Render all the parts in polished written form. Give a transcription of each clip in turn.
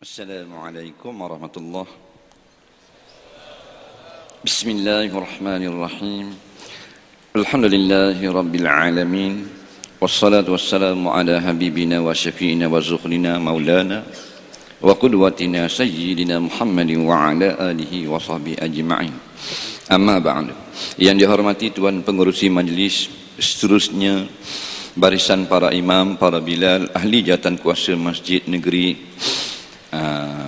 Assalamualaikum warahmatullahi. Bismillahirrahmanirrahim. Alhamdulillahi rabbil alamin. Wassalatu wassalamu ala habibina wa syafi'ina wa zuhrina maulana wa qudwatina sayyidina Muhammadin wa ala alihi wa sahbihi ajma'in. Amma ba'du. Yang dihormati Tuan Pengerusi Majlis, seterusnya barisan para imam, para bilal, ahli jawatan kuasa masjid negeri,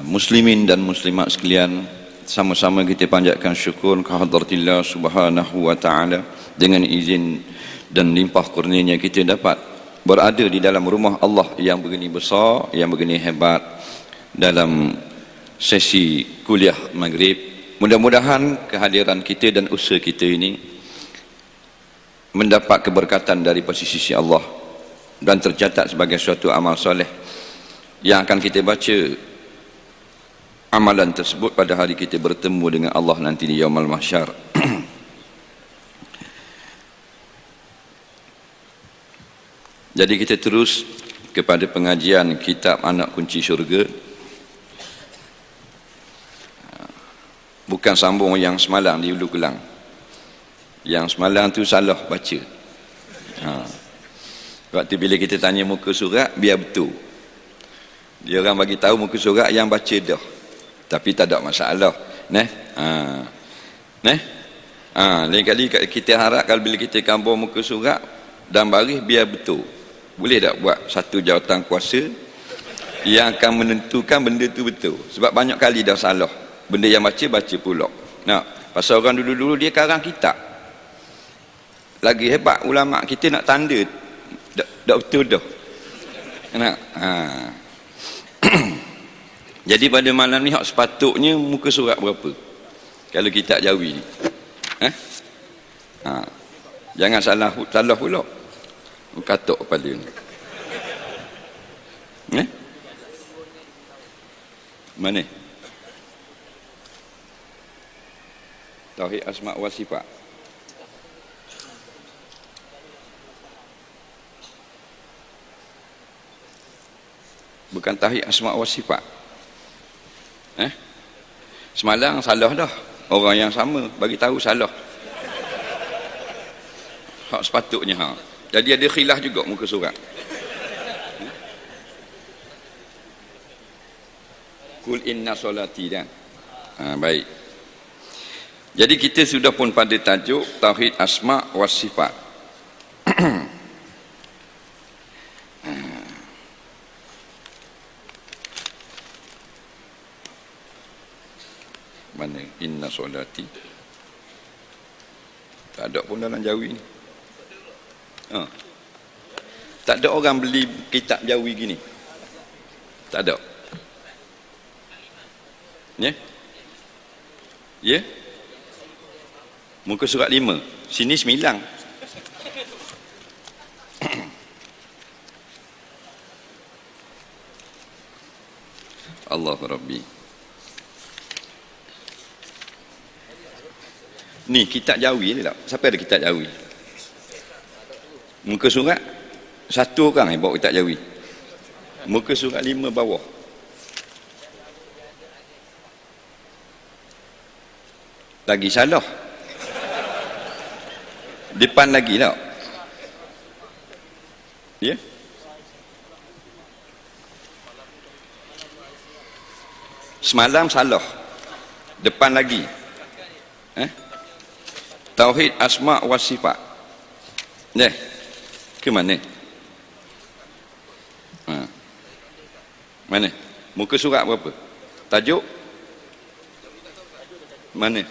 muslimin dan muslimat sekalian, sama-sama kita panjatkan syukur kehadaratillah subhanahu wa ta'ala. Dengan izin dan limpah kurnianya kita dapat berada di dalam rumah Allah yang begini besar, yang begini hebat, dalam sesi kuliah maghrib. Mudah-mudahan kehadiran kita dan usaha kita ini mendapat keberkatan dari sisi Allah dan tercatat sebagai suatu amal soleh yang akan kita baca amalan tersebut pada hari kita bertemu dengan Allah nanti di Yaumul Mahsyar. Jadi kita terus kepada pengajian kitab Anak Kunci Syurga. Bukan sambung yang semalam di Ulu Kelang. Yang semalam tu salah baca. Waktu bila kita tanya muka surat, biar betul. Dia orang bagi tahu muka surat yang baca dah. Tapi tak ada masalah. Lain kali kita harap kalau bila kita kambur muka surat dan baris biar betul. Boleh tak buat satu jawatan kuasa yang akan menentukan benda tu betul? Sebab banyak kali dah salah. Benda yang baca pula. Pasal orang dulu-dulu dia karang kitab. Lagi hebat ulama kita nak tanda tak betul dah. Jadi pada malam ni hak sepatutnya muka surat berapa? Kalau kitab Jawi ni. Jangan salah pula. Katok kepala ni. Mana? Tauhid asma wa sifat. Bukan tauhid asma wa sifat. Semalam salah dah. Orang yang sama bagi tahu salah. Hak sepatutnya Jadi ada khilaf juga muka surat. Kul inna solati dah. Baik. Jadi kita sudah pun pada tajuk tauhid asma wa sifat. Mana inna solati? Tak ada pun dalam Jawi ni. Tak ada orang beli kitab Jawi gini. Tak ada. Ya? Muka surat 5. Sini 9. Allahu Rabbi. Ni kitab Jawi ni tak? Siapa ada kitab Jawi? Muka surat satu orang bawa kitab Jawi. Muka surat 5 bawah. Lagi salah. Depan lagi tak? Ya? Semalam salah. Depan lagi. Tauhid asma wa sifat. Ke mana? Mana? Muka surat berapa? Tajuk? Mana?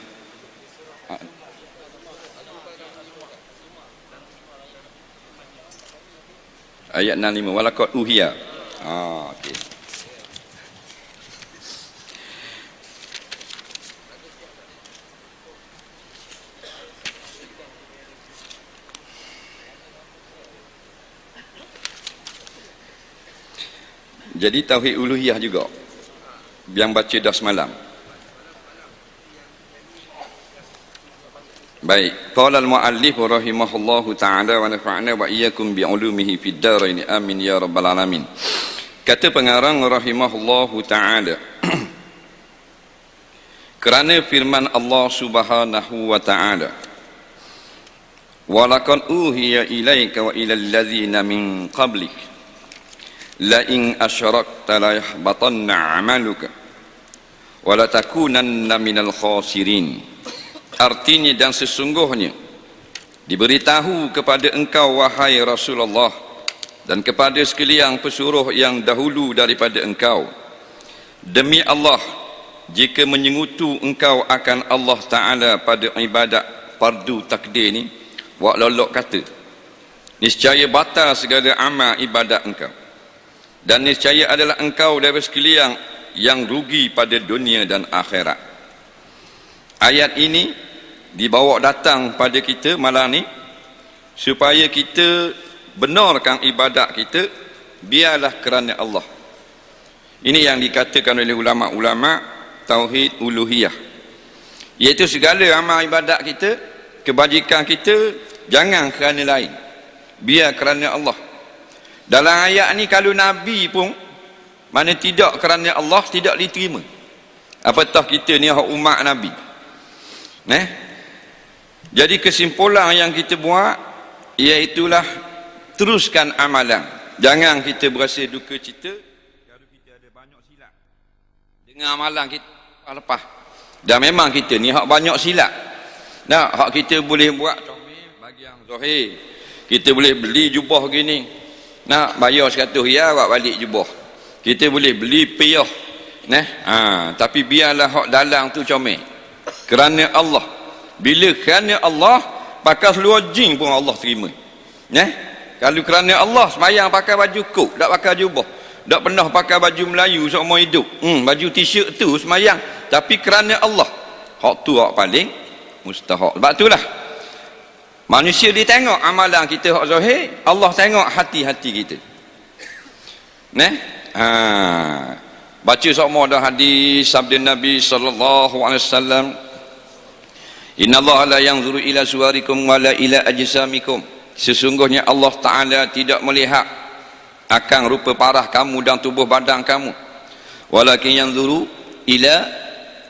Ayat 65. Walaqad uhiya. Okey. Jadi tauhid uluhiyah juga yang baca dah semalam. Baik, qala al-muallif rahimahullahu taala wa nafa'ana wa iyyakum bi ulumihi fid dharain amin ya rabbal alamin. Kata pengarang rahimahullahu ta'ala, kerana firman Allah subhanahu wa ta'ala, walaqad uhiya ilaika wa ilal ladzina min qablik la in asyrakta la yahbatanna 'amaluka wa la takunanna minal khasirin. Artinya, dan sesungguhnya diberitahu kepada engkau wahai Rasulullah dan kepada sekalian pesuruh yang dahulu daripada engkau, demi Allah, jika menyengutu engkau akan Allah Ta'ala pada ibadat fardu takdir ni, wak lolok kata, niscaya batal segala amal ibadat engkau, dan niscaya adalah engkau dari sekalian yang rugi pada dunia dan akhirat. Ayat ini dibawa datang pada kita malam ni supaya kita benarkan ibadat kita biarlah kerana Allah. Ini yang dikatakan oleh ulama-ulama tauhid uluhiyah, iaitu segala amal ibadat kita, kebajikan kita, jangan kerana lain, biar kerana Allah. Dalam ayat ni kalau Nabi pun mana tidak kerana Allah, tidak diterima. Apatah kita ni umat Nabi. Jadi kesimpulan yang kita buat iaitulah teruskan amalan. Jangan kita berasa duka cita kalau kita ada banyak silap dengan amalan kita lepas. Dan memang kita ni hak banyak silap. Hak kita boleh buat comel bagi yang zahir. Kita boleh beli jubah gini, bayar 100 riyal buat balik jubah. Kita boleh beli piyah. Tapi biarlah hak dalam tu comel kerana Allah. Bila kerana Allah, pakai seluar jin pun Allah terima. Kalau kerana Allah, semayang pakai baju kok, tak pakai jubah, tak pernah pakai baju Melayu seumur hidup, baju t-shirt tu semayang, tapi kerana Allah, hak tu hak paling mustahak. Sebab itulah manusia dia tengok amalan kita hak zahir, Allah tengok hati-hati kita. Baca semua dah hadis sabda Nabi sallallahu alaihi wasallam, innallaha la yanzuru ila suwarikum wa la ila ajsamikum. Sesungguhnya Allah Ta'ala tidak melihat akan rupa parah kamu dan tubuh badan kamu, walakin yanzuru ila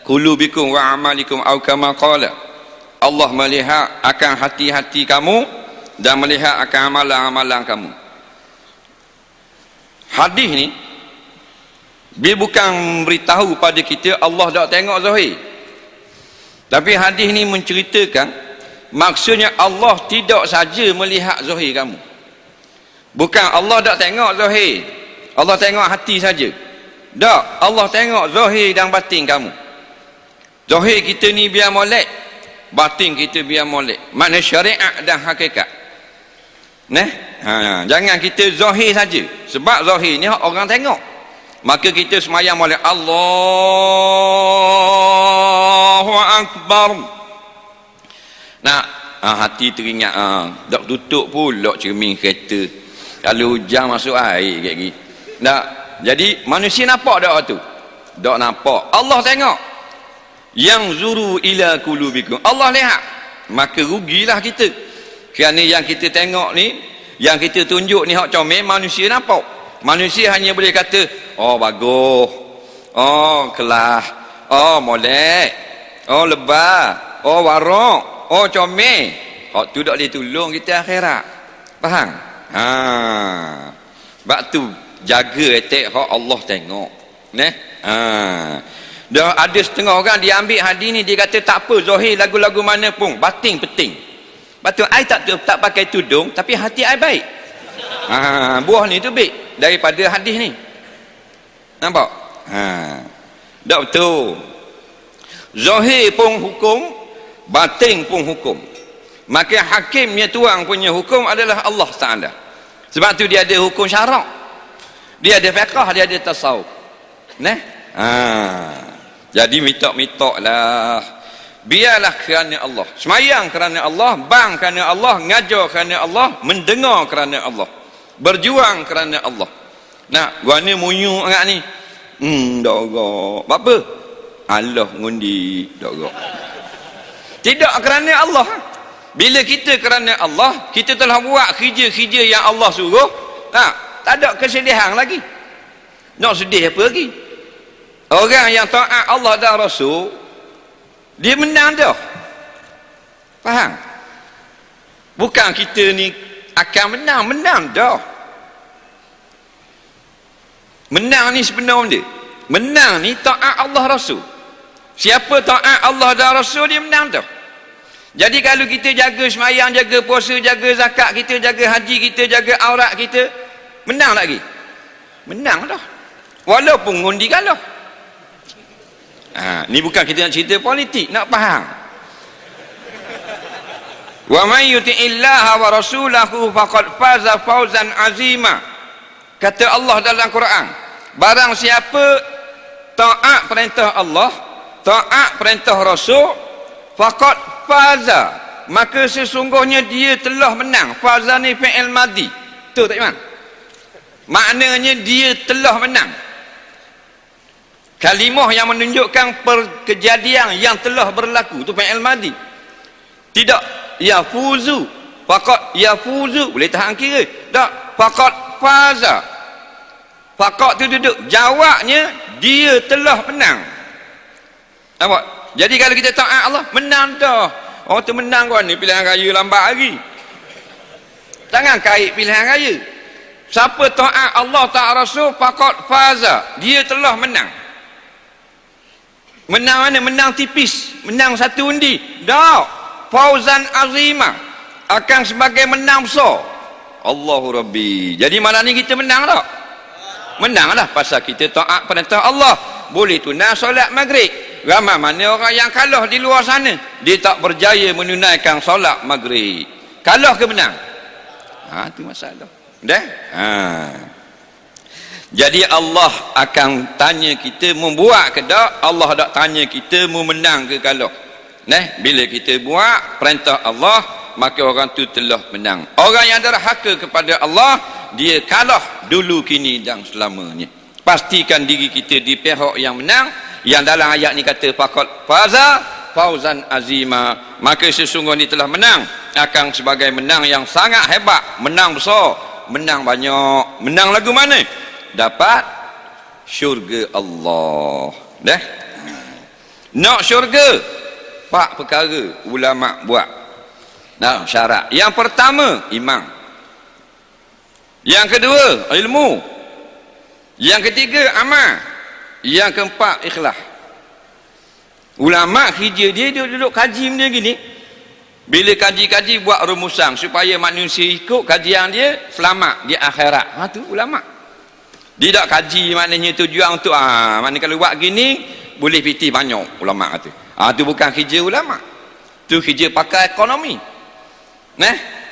qulubikum wa amalikum aw kama qala. Allah melihat akan hati-hati kamu dan melihat akan amalan-amalan kamu. Hadis ni dia bukan beritahu pada kita Allah tak tengok zahir, tapi hadis ni menceritakan maksudnya Allah tidak saja melihat zahir kamu. Bukan Allah tak tengok zahir, Allah tengok hati saja. Tak, Allah tengok zahir dan batin kamu. Zahir kita ni biar molek, batin kita biar molek. Makna syariat dan hakikat. Jangan kita zahir saja. Sebab zahir ni orang tengok, maka kita semayang molek Allahu Akbar. Hati teringat, tak tutup pula cermin kereta kalau hujan masuk air kayak gini. Jadi manusia nampak tak tu? Tak nampak. Allah tengok. Yang zuru ila qulubikum, Allah lihat. Maka rugilah kita, kerana yang kita tengok ni, yang kita tunjuk ni hak comel, manusia nampak. Manusia hanya boleh kata, oh bagus, oh kelas, oh molek, oh lebar, oh warok, oh comel. Hak tu tak boleh tolong kita akhirat. Faham? Sebab tu jaga etik hak Allah tengok. Dah ada setengah orang dia ambil hadis ni, dia kata tak apa zahir lagu-lagu mana pun, batin penting. Betul, I tak pakai tudung tapi hati I baik. Buah ni tu baik daripada hadis ni. Nampak? Tak betul. Zahir pun hukum, batin pun hukum. Maka hakimnya tuang punya hukum adalah Allah Ta'ala. Sebab tu dia ada hukum syarak, dia ada fiqh, dia ada tasawuf. Jadi minta-minta lah, biarlah kerana Allah, semayang kerana Allah, bang kerana Allah, ngajar kerana Allah, mendengar kerana Allah, berjuang kerana Allah. Gua ni munyuk agak ni, tak agak apa? Allah ngundi, tak agak. Tidak kerana Allah. Bila kita kerana Allah, kita telah buat kerja-kerja yang Allah suruh, tak ada kesedihan lagi. Nak sedih apa lagi? Orang yang taat Allah dan Rasul, dia menang dah. Faham? Bukan kita ni akan menang dah. Menang ni sebenar dia. Menang ni taat Allah Rasul. Siapa taat Allah dan Rasul, dia menang dah. Jadi kalau kita jaga sembahyang, jaga puasa, jaga zakat kita, jaga haji kita, jaga aurat kita, menang lagi? Menang dah. Walaupun ngundi kalah. Ni bukan kita nak cerita politik, nak faham. Wa may yuti'illaha wa rasulahu faqad faza fawzan azima. Kata Allah dalam Quran, barang siapa taat perintah Allah, taat perintah Rasul, faqad faza, maka sesungguhnya dia telah menang. Faza ni fi'il madhi. Betul tak Iman? Maknanya dia telah menang. Kalimah yang menunjukkan kejadian yang telah berlaku itu fi'il madhi. Tidak yafuzu, faqat yafuzu, boleh tahan kira. Tak, faqat faza. Faqat tu duduk, jawabnya dia telah menang. Nampak? Jadi kalau kita taat Allah, menang dah. Orang tu menang kau ni pilihan raya lambat lagi. Jangan kait pilihan raya. Siapa taat Allah taat Rasul, faqat faza, dia telah menang. Menang mana? Menang tipis, menang satu undi. Tak, fauzan azima, akan sebagai menang besar. Allahu Rabbi. Jadi malam ni kita menang tak? Menang lah, pasal kita taat perintah Allah. Boleh tunai solat maghrib. Ramai mana orang yang kalah di luar sana, dia tak berjaya menunaikan solat maghrib. Kalah ke menang? Itu masalah. Dah? Jadi Allah akan tanya kita membuat ke tak? Allah tak tanya kita mau menang ke kalah. Bila kita buat perintah Allah, maka orang tu telah menang. Orang yang derhaka kepada Allah, dia kalah dulu, kini dan selamanya. Pastikan diri kita di pihak yang menang, yang dalam ayat ni kata faqad faza fauzan azima, maka sesungguhnya telah menang, akan sebagai menang yang sangat hebat, menang besar, menang banyak. Menang lagu mana? Dapat syurga Allah. Nak syurga, 4 perkara ulama buat. Syarat. Yang pertama, iman. Yang kedua, ilmu. Yang ketiga, amal. Yang keempat, ikhlas. Ulama kerja dia duduk kaji benda gini. Bila kaji-kaji buat rumusan supaya manusia ikut kajian dia, selamat di akhirat. Tu ulama. Dia tak kaji maknanya tujuan untuk mana kalau buat gini boleh piti banyak, ulama kata. Tu bukan kerja ulama. Tu kerja pakar ekonomi.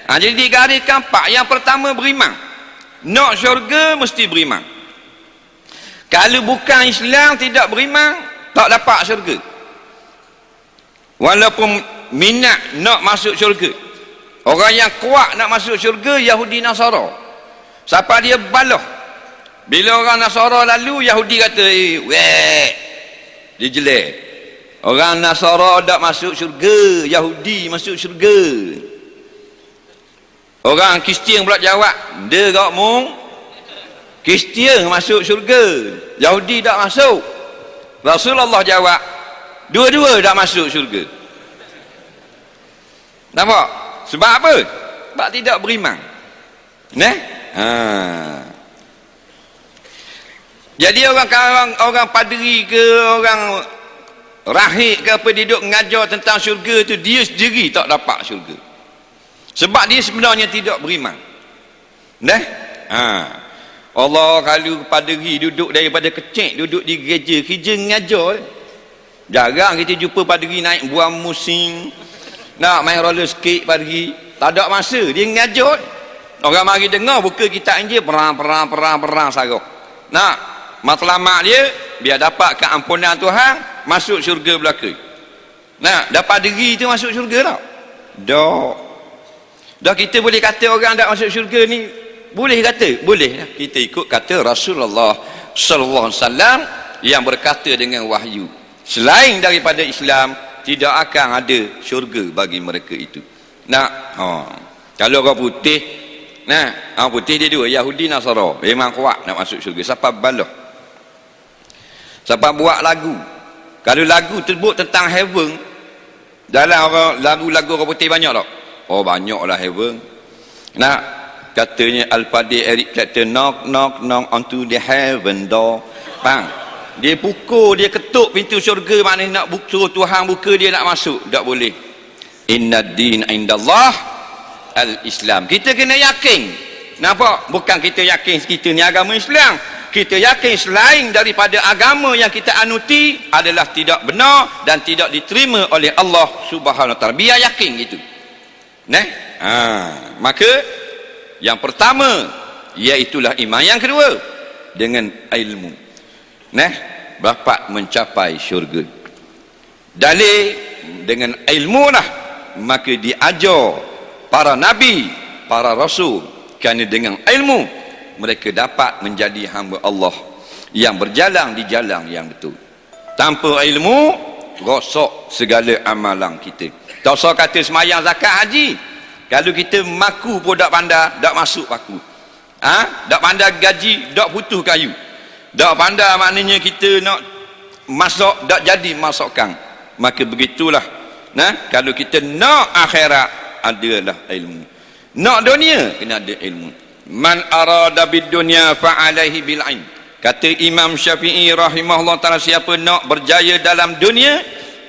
Jadi digariskan 4. Yang pertama, beriman. Nak syurga mesti beriman. Kalau bukan Islam, tidak beriman, tak dapat syurga. Walaupun minat nak masuk syurga. Orang yang kuat nak masuk syurga, Yahudi Nasara. Siapa dia balah. Bila orang Nasara lalu, Yahudi kata, dia jelek. Orang Nasara tak masuk syurga, Yahudi masuk syurga. Orang Kristian pula jawab, dia kak mung Kristian masuk syurga, Yahudi tak masuk. Rasulullah jawab, dua-dua tak masuk syurga. Nampak? Sebab apa? Sebab tidak beriman. Jadi orang padri ke orang rahib ke apa, duduk mengajar tentang syurga tu, dia sendiri tak dapat syurga. Sebab dia sebenarnya tidak beriman. Allah kalau padri duduk daripada kecil, duduk di gereja, kerja mengajar. Jarang kita jumpa padri naik buang musim, nak main roller skate padri. Tak ada masa, dia mengajar. Orang mari dengar, buka kitab Injil, perang sarah. Matlamat dia biar dapat keampunan Tuhan, masuk syurga belaka. Dapat diri tu masuk syurga tak? Dah kita boleh kata orang tak masuk syurga ni, boleh kata? Boleh. Kita ikut kata Rasulullah sallallahu alaihi wasallam yang berkata dengan wahyu, selain daripada Islam tidak akan ada syurga bagi mereka itu. Kalau orang putih, orang putih dia dua, Yahudi Nasara, memang kuat nak masuk syurga. Siapa balah? Siapa buat lagu, kalau lagu tersebut tentang heaven, dalam orang lagu-lagu orang putih banyak tak? Oh banyaklah heaven. Nah, katanya Al-Fadhil Eric kata knock knock knock onto the heaven door. Bang, dia pukul, dia ketuk pintu syurga, maknanya nak suruh Tuhan buka, dia nak masuk. Tak boleh. Inna din indallah al-Islam. Kita kena yakin. Nampak? Bukan kita yakin kita ni agama Islam. Kita yakin selain daripada agama yang kita anuti adalah tidak benar dan tidak diterima oleh Allah Subhanahu Wa Taala. Biar yakin gitu. Maka yang pertama iaitulah iman. Yang kedua dengan ilmu. Dapat mencapai syurga. Dalil dengan ilmu lah, maka diajar para nabi, para rasul, kerana dengan ilmu mereka dapat menjadi hamba Allah yang berjalan di jalan yang betul. Tanpa ilmu, rosak segala amalan kita. Tak usah kata semayang, zakat, haji. Kalau kita maku pun tak pandai, tak masuk paku. Tak pandai gaji, tak putus kayu. Tak pandai maknanya kita nak masuk, tak jadi masukkan. Maka begitulah. Kalau kita nak akhirat, adalah ilmu. Nak dunia, kena ada ilmu. Man arada bid dunya fa alaihi bil ilm. Kata Imam Syafi'i rahimahullah taala, siapa nak berjaya dalam dunia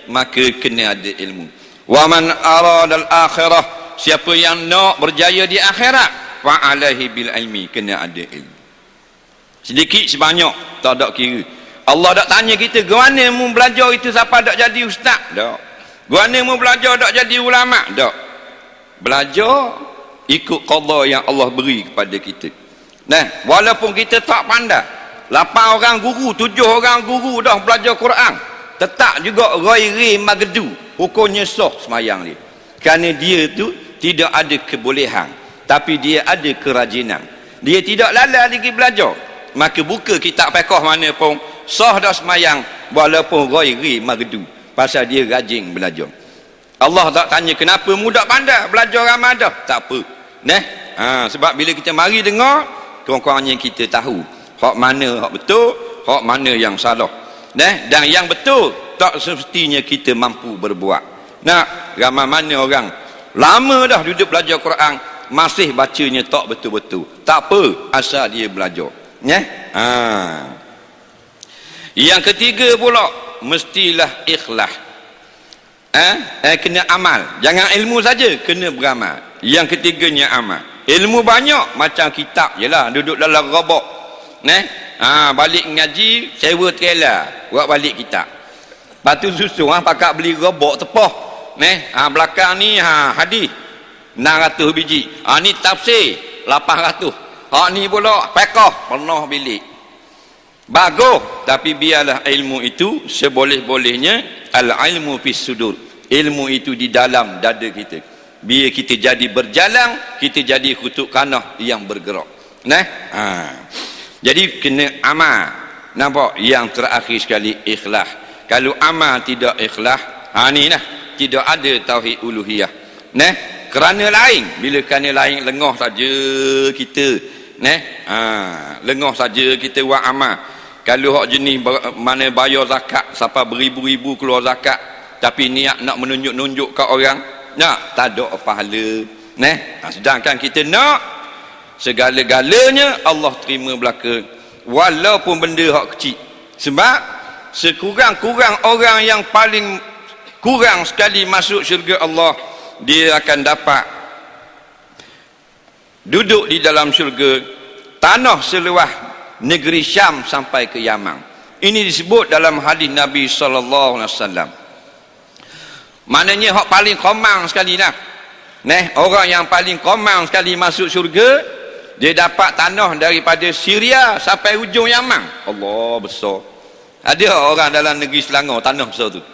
maka kena ada ilmu. Wa man arada al akhirah, siapa yang nak berjaya di akhirat fa alaihi bil ilmi, kena ada ilmu. Sedikit sebanyak tak ada kira. Allah tak tanya kita, "Guana mu belajar itu siapa dak jadi ustaz?" Tak. "Guana mu belajar dak jadi ulama?" Tak. Belajar ikut qada yang Allah beri kepada kita. Walaupun kita tak pandai, 8 orang guru, 7 orang guru dah belajar Quran, tetap juga ghairi magdu, hukumnya sah semayang dia. Kerana dia tu tidak ada kebolehan, tapi dia ada kerajinan. Dia tidak lalai lagi belajar. Maka buka kitab fiqh mana pun sah dah semayang walaupun ghairi magdu, pasal dia rajin belajar. Allah tak tanya kenapa mudah pandai belajar Ramadan, tak apa. Sebab bila kita mari dengar, kurang-kurangnya kita tahu hak mana hak betul, hak mana yang salah. Dan yang betul tak semestinya kita mampu berbuat. Ramai mana orang lama dah duduk belajar Quran, masih bacanya tak betul-betul. Tak apa, asal dia belajar. Yang ketiga pula, mestilah ikhlas. Kena amal. Jangan ilmu saja, kena beramal. Yang ketiganya amal. Ilmu banyak macam kitab je lah, duduk dalam robok. Balik ngaji, sewa trailer, buat balik kitab. Lepas tu susun, pakat beli robok tepah. Belakang ni hadis 600 biji. Ni tafsir 800. Ni pula fiqh penuh bilik. Bagus, tapi biarlah ilmu itu seboleh-bolehnya. Al-ilmu fis sudur. Ilmu itu di dalam dada kita. Biar kita jadi berjalan, kita jadi kutub kanah yang bergerak. Jadi kena amal. Nampak? Yang terakhir sekali ikhlas. Kalau amal tidak ikhlas, ni lah, tidak ada tauhid uluhiyah. Kerana lain, bila kerana lain lengah saja kita. Lengah saja kita buat amal. Kalau hak jenis mana bayar zakat sampai beribu-ribu keluar zakat, tapi niat nak menunjuk-nunjuk kat orang, tak ada pahala. Sedangkan kita nak segala-galanya Allah terima belaka, walaupun benda hak kecil. Sebab sekurang-kurang orang yang paling kurang sekali masuk syurga Allah, dia akan dapat duduk di dalam syurga tanah seluas negeri Syam sampai ke Yaman. Ini disebut dalam hadis Nabi sallallahu alaihi wasallam. Maknanya hak paling komang sekali lah. Orang yang paling komang sekali masuk syurga, dia dapat tanah daripada Syria sampai hujung Yaman. Allah, besar. Ada orang dalam negeri Selangor tanah besar tu?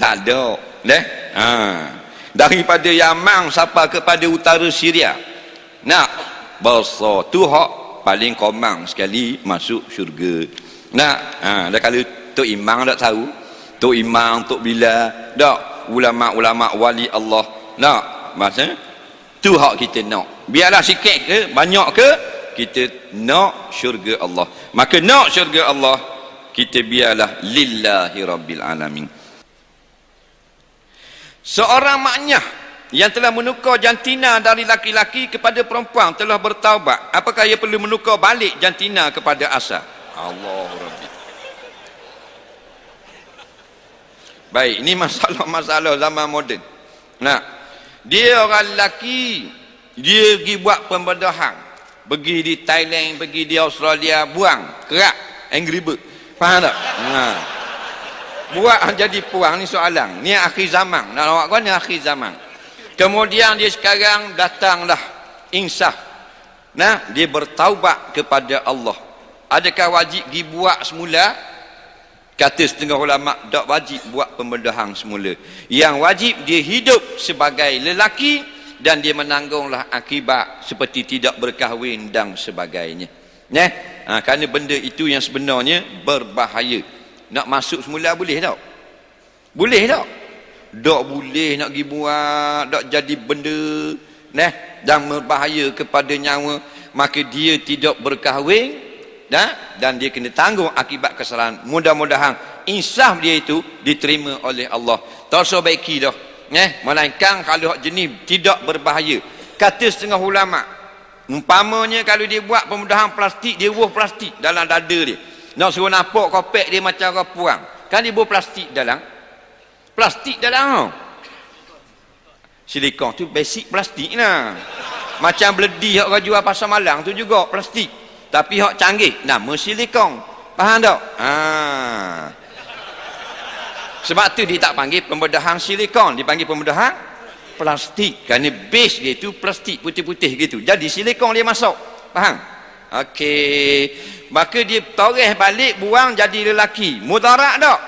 Tak ada. Daripada Yaman sampai kepada utara Syria. Besar. Tu hak paling komang sekali masuk syurga. Dah kalau Tok Imam tak tahu, Tok Imam, Tok Bilal, tak, ulama-ulama wali Allah, maksudnya tu hak kita nak. Biarlah sikit ke banyak ke, kita nak syurga Allah. Maka nak syurga Allah, kita biarlah lillahi rabbil alamin. Seorang maknyah yang telah menukar jantina dari laki-laki kepada perempuan telah bertaubat, apakah ia perlu menukar balik jantina kepada asal? Allahu Rabbi. Baik, ini masalah-masalah zaman moden. Nah, dia orang lelaki, dia pergi buat pembedahan, pergi di Thailand, pergi di Australia, buang kerak Angry Bird, faham tak? Nah, buat jadi puang, ni soalan, ni akhir zaman, nak awak kan ni akhir zaman. Kemudian dia sekarang datanglah insaf, nah, dia bertaubat kepada Allah. Adakah wajib pergi buat semula? Kata setengah ulama, tak wajib buat pembedahan semula. Yang wajib dia hidup sebagai lelaki dan dia menanggunglah akibat seperti tidak berkahwin dan sebagainya. Kerana benda itu yang sebenarnya berbahaya. Nak masuk semula boleh tak? Boleh tak? Tak boleh nak pergi buat, tak jadi benda dan berbahaya kepada nyawa, maka dia tidak berkahwin dan dia kena tanggung akibat kesalahan. Mudah-mudahan insaf dia itu diterima oleh Allah. Tak usah baiki dah. Melainkan kalau jenis tidak berbahaya. Kata setengah ulama, umpamanya kalau dia buat pembedahan plastik, dia buah plastik dalam dada dia. Nak suruh nampak kopek dia macam orang puang. Kan dia buah plastik dalam. Silikon tu basic plastik lah. Macam beledi yang orang jual pasar malang tu juga plastik. Tapi hak canggih, nama silikon. Faham tak? Sebab tu dia tak panggil pembedahan silikon, dia panggil pembedahan plastik. Kerana base dia tu plastik putih-putih gitu. Jadi silikon dia masuk. Faham? Okey. Maka dia toreh balik, buang jadi lelaki. Mudarat tak?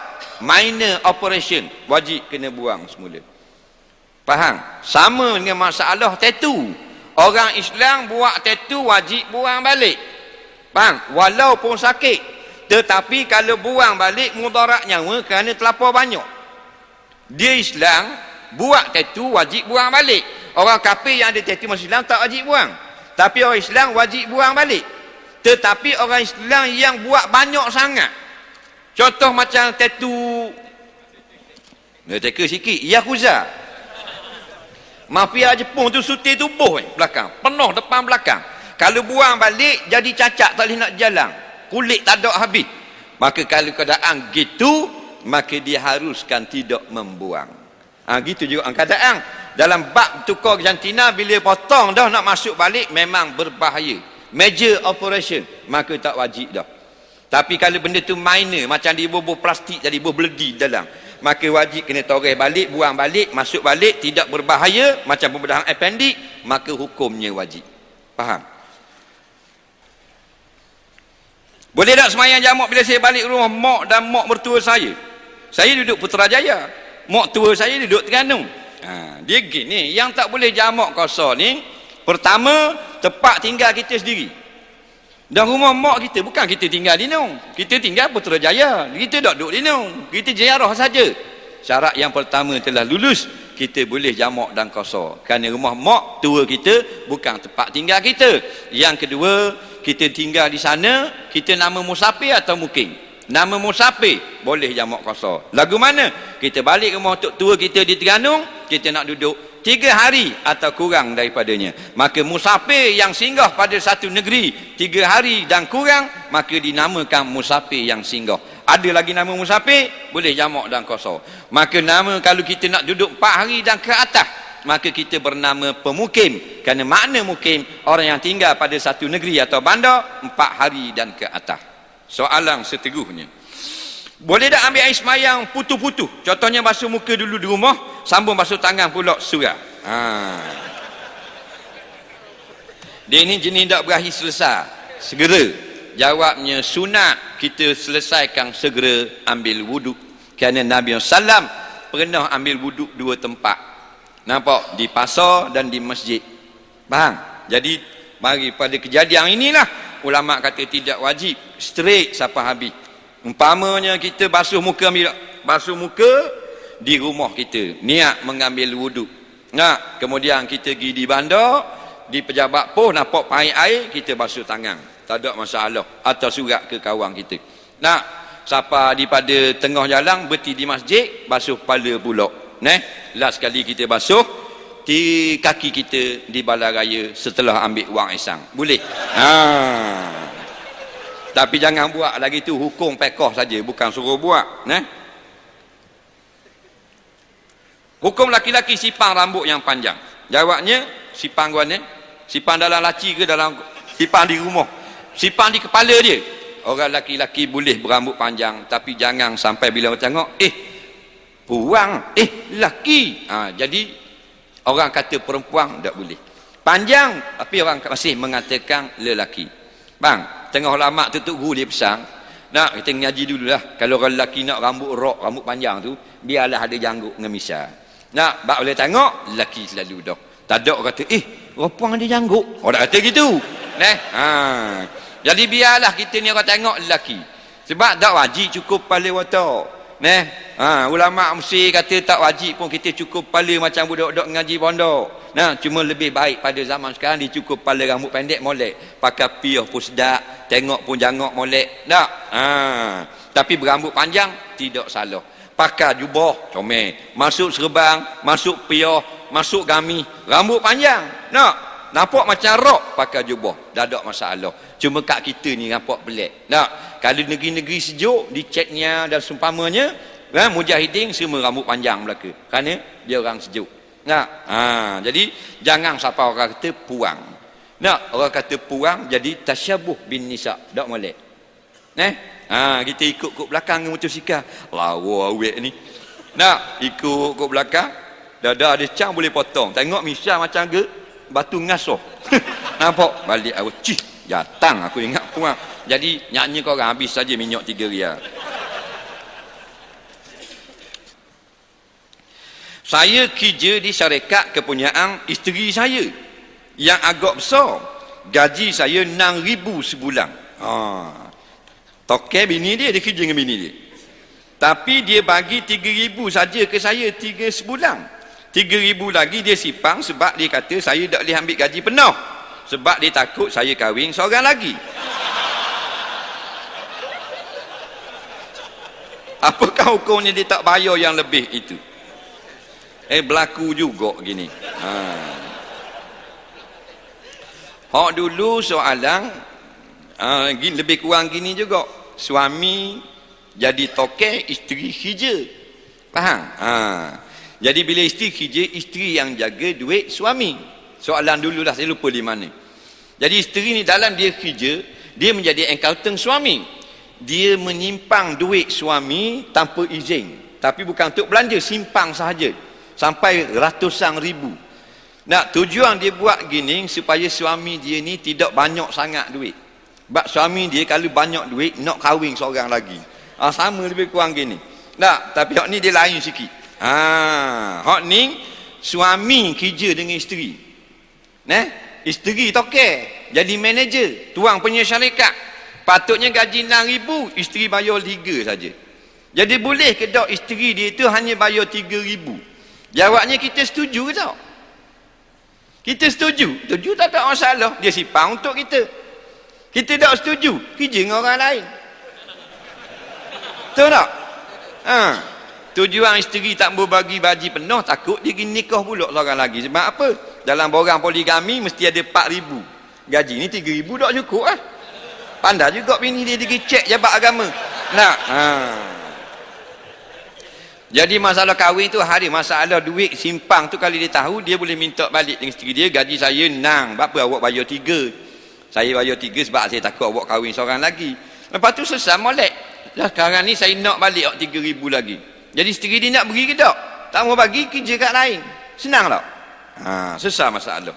Minor operation. Wajib kena buang semula. Faham? Sama dengan masalah tattoo. Orang Islam buat tattoo wajib buang balik. Faham? Walaupun sakit, tetapi kalau buang balik mudarat nyawa kerana terlapar banyak. Dia Islam buat tattoo wajib buang balik. Orang kafir yang ada tattoo masuk Islam tak wajib buang, tapi orang Islam wajib buang balik. Tetapi orang Islam yang buat banyak sangat, contoh macam tattoo teka sikit, Yakuza, mafia Jepun tu sutir tubuh belakang, penuh depan belakang. Kalau buang balik jadi cacat, tak boleh nak jalan, kulit tak ada habis. Maka kalau keadaan gitu, maka dia haruskan tidak membuang. Gitu juga keadaan dalam bab tukar jantina, bila potong dah nak masuk balik memang berbahaya, major operation, maka tak wajib dah. Tapi kalau benda tu minor, macam dia bubuh plastik jadi bubuh beledi dalam, maka wajib kena toreh balik, buang balik, masuk balik, tidak berbahaya, macam pembedahan appendix, maka hukumnya wajib. Faham? Boleh tak semayang jamak bila saya balik rumah mak dan mak mertua saya? Saya duduk Putrajaya, mak tua saya duduk Terengganu. Dia gini, yang tak boleh jamak kosor ni, pertama, tempat tinggal kita sendiri. Dan rumah mak kita, bukan kita tinggal di Nung, kita tinggal Putrajaya, kita tak duduk di Nung, kita ziarah saja. Syarat yang pertama telah lulus, kita boleh jamak dan kosor. Kerana rumah mak tua kita bukan tempat tinggal kita. Yang kedua, kita tinggal di sana, kita nama musafir atau mukim. Nama musafir boleh jamak kosor. Lagu mana? Kita balik rumah tok tua kita di Terengganu, kita nak duduk 3 hari atau kurang daripadanya. Maka musafir yang singgah pada satu negeri 3 hari dan kurang, maka dinamakan musafir yang singgah. Ada lagi nama musafir, boleh jamak dan kosor. Maka nama kalau kita nak duduk 4 hari dan ke atas, maka kita bernama pemukim. Kerana makna mukim, orang yang tinggal pada satu negeri atau bandar 4 hari dan ke atas. Soalan seterusnya, boleh tak ambil air semayang putu-putu? Contohnya basuh muka dulu di rumah, sambung basuh tangan pula surau. Dia ni jenis tak berakhir selesai segera. Jawabnya sunat kita selesaikan segera ambil wuduk. Kerana Nabi SAW pernah ambil wuduk 2 tempat. Nampak? Di pasar dan di masjid. Faham? Jadi mari pada kejadian inilah ulama kata tidak wajib straight sampai habis. Umpamanya kita basuh muka di rumah kita, niat mengambil wuduk. Kemudian kita pergi di bandar, di pejabat pos nampak pakai air, kita basuh tangan, tak ada masalah, atau surat ke kawan kita. siapa di pada tengah jalan berhenti di masjid, basuh kepala pula. Last sekali kita basuh di kaki kita di balai raya setelah ambil wang ihsan. Boleh? Tapi jangan buat lagi tu hukum pekoh saja, bukan suruh buat. Hukum laki-laki sipang rambut yang panjang. Jawabnya, sipang guanya, sipang dalam laci ke dalam sipang di rumah? Sipang di kepala dia. Orang laki-laki boleh berambut panjang, tapi jangan sampai bila orang tengok, puang, laki. Jadi orang kata perempuan tak boleh. Panjang, tapi orang masih mengatakan lelaki. Bang, tengah ulama tu guru dia pesan, nak kita ngaji dululah. Kalau orang lelaki nak rambut rok, rambut panjang tu, biarlah ada janggut dengan misal. Nak, bak boleh tengok, lelaki selalu dah. Tak ada orang kata, perempuan ada janggut. Orang kata gitu. Jadi biarlah kita ni orang tengok lelaki. Sebab tak wajib cukup kepala watak. Ulama mesti kata tak wajib pun kita cukup kepala macam budak-budak ngaji pondok. Cuma lebih baik pada zaman sekarang dia cukup kepala rambut pendek molek. Pakai piah pun sedap, tengok pun jangok molek. Tak? Tapi berambut panjang tidak salah. Pakai jubah comel, masuk serban, masuk piah, masuk gami, rambut panjang. Nampak macam rok pakai jubah, dah ada masalah. Cuma kat kita ni nampak pelik. Kalau negeri-negeri sejuk diceknya dan seumpamanya, mujahidin semua rambut panjang belaka. Kerana dia orang sejuk. Jadi jangan siapa orang kata puang. Orang kata puang jadi tasyabuh bin nisa, tak molek. Kita ikut belakang dengan motosikal. Lawa awek ni. Ikut belakang, dada ada cang boleh potong. Tengok misal macam ke batu ngasuh. Nampak balik aku cih jatang aku ingat puang. Jadi nyanyi kau orang habis saja minyak 3 rial. Saya kerja di syarikat kepunyaan isteri saya yang agak besar. Gaji saya 6,000 sebulan. Toke bini dia kerja dengan bini dia. Tapi dia bagi 3,000 saja ke saya 3 sebulan. 3,000 lagi dia sipang sebab dia kata saya tak boleh ambil gaji penuh. Sebab dia takut saya kahwin seorang lagi. Apakah hukumnya dia tak bayar yang lebih itu? Berlaku juga gini. Hak dulu soalan lebih kurang gini juga. Suami jadi toke, isteri kerja. Faham? Jadi bila isteri kerja, isteri yang jaga duit suami. Soalan dulu dah saya lupa di mana. Jadi isteri ni dalam dia kerja, dia menjadi accountant suami. Dia menyimpang duit suami tanpa izin. Tapi bukan untuk belanja, simpang sahaja. Sampai ratusan ribu. Tujuan dia buat gini supaya suami dia ni tidak banyak sangat duit. Sebab suami dia kalau banyak duit nak kahwin seorang lagi. Sama lebih kurang gini. Tapi hak ni dia lain sikit. Hak ni suami kerja dengan isteri. Isteri toke jadi manager, tuang punya syarikat. Patutnya gaji 6,000, isteri bayar 3 saja. Jadi boleh ke tak isteri dia tu hanya bayar 3,000? Jawabnya kita setuju ke tak? Kita setuju. Setuju tak ada masalah. Dia sipang untuk kita. Kita tak setuju, kerja dengan orang lain. Betul tak? Tujuan isteri tak berbagi baji penuh, takut dia pergi nikah pula seorang lagi. Sebab apa? Dalam borang poligami mesti ada 4,000. Gaji ni 3,000 tak cukup lah. Pandai juga bini dia pergi cek jabat agama. Jadi masalah kahwin tu hari masalah duit simpang tu kalau dia tahu, dia boleh minta balik dengan isteri dia, gaji saya nang, apa awak bayar 3. Saya bayar 3 sebab saya takut awak kahwin seorang lagi. Lepas tu selesai molek. Sekarang ni saya nak balik 3,000 lagi. Jadi isteri dia nak bagi ke tak? Tak mau bagi, kerja kat lain. Senang tak? Selesai masalah.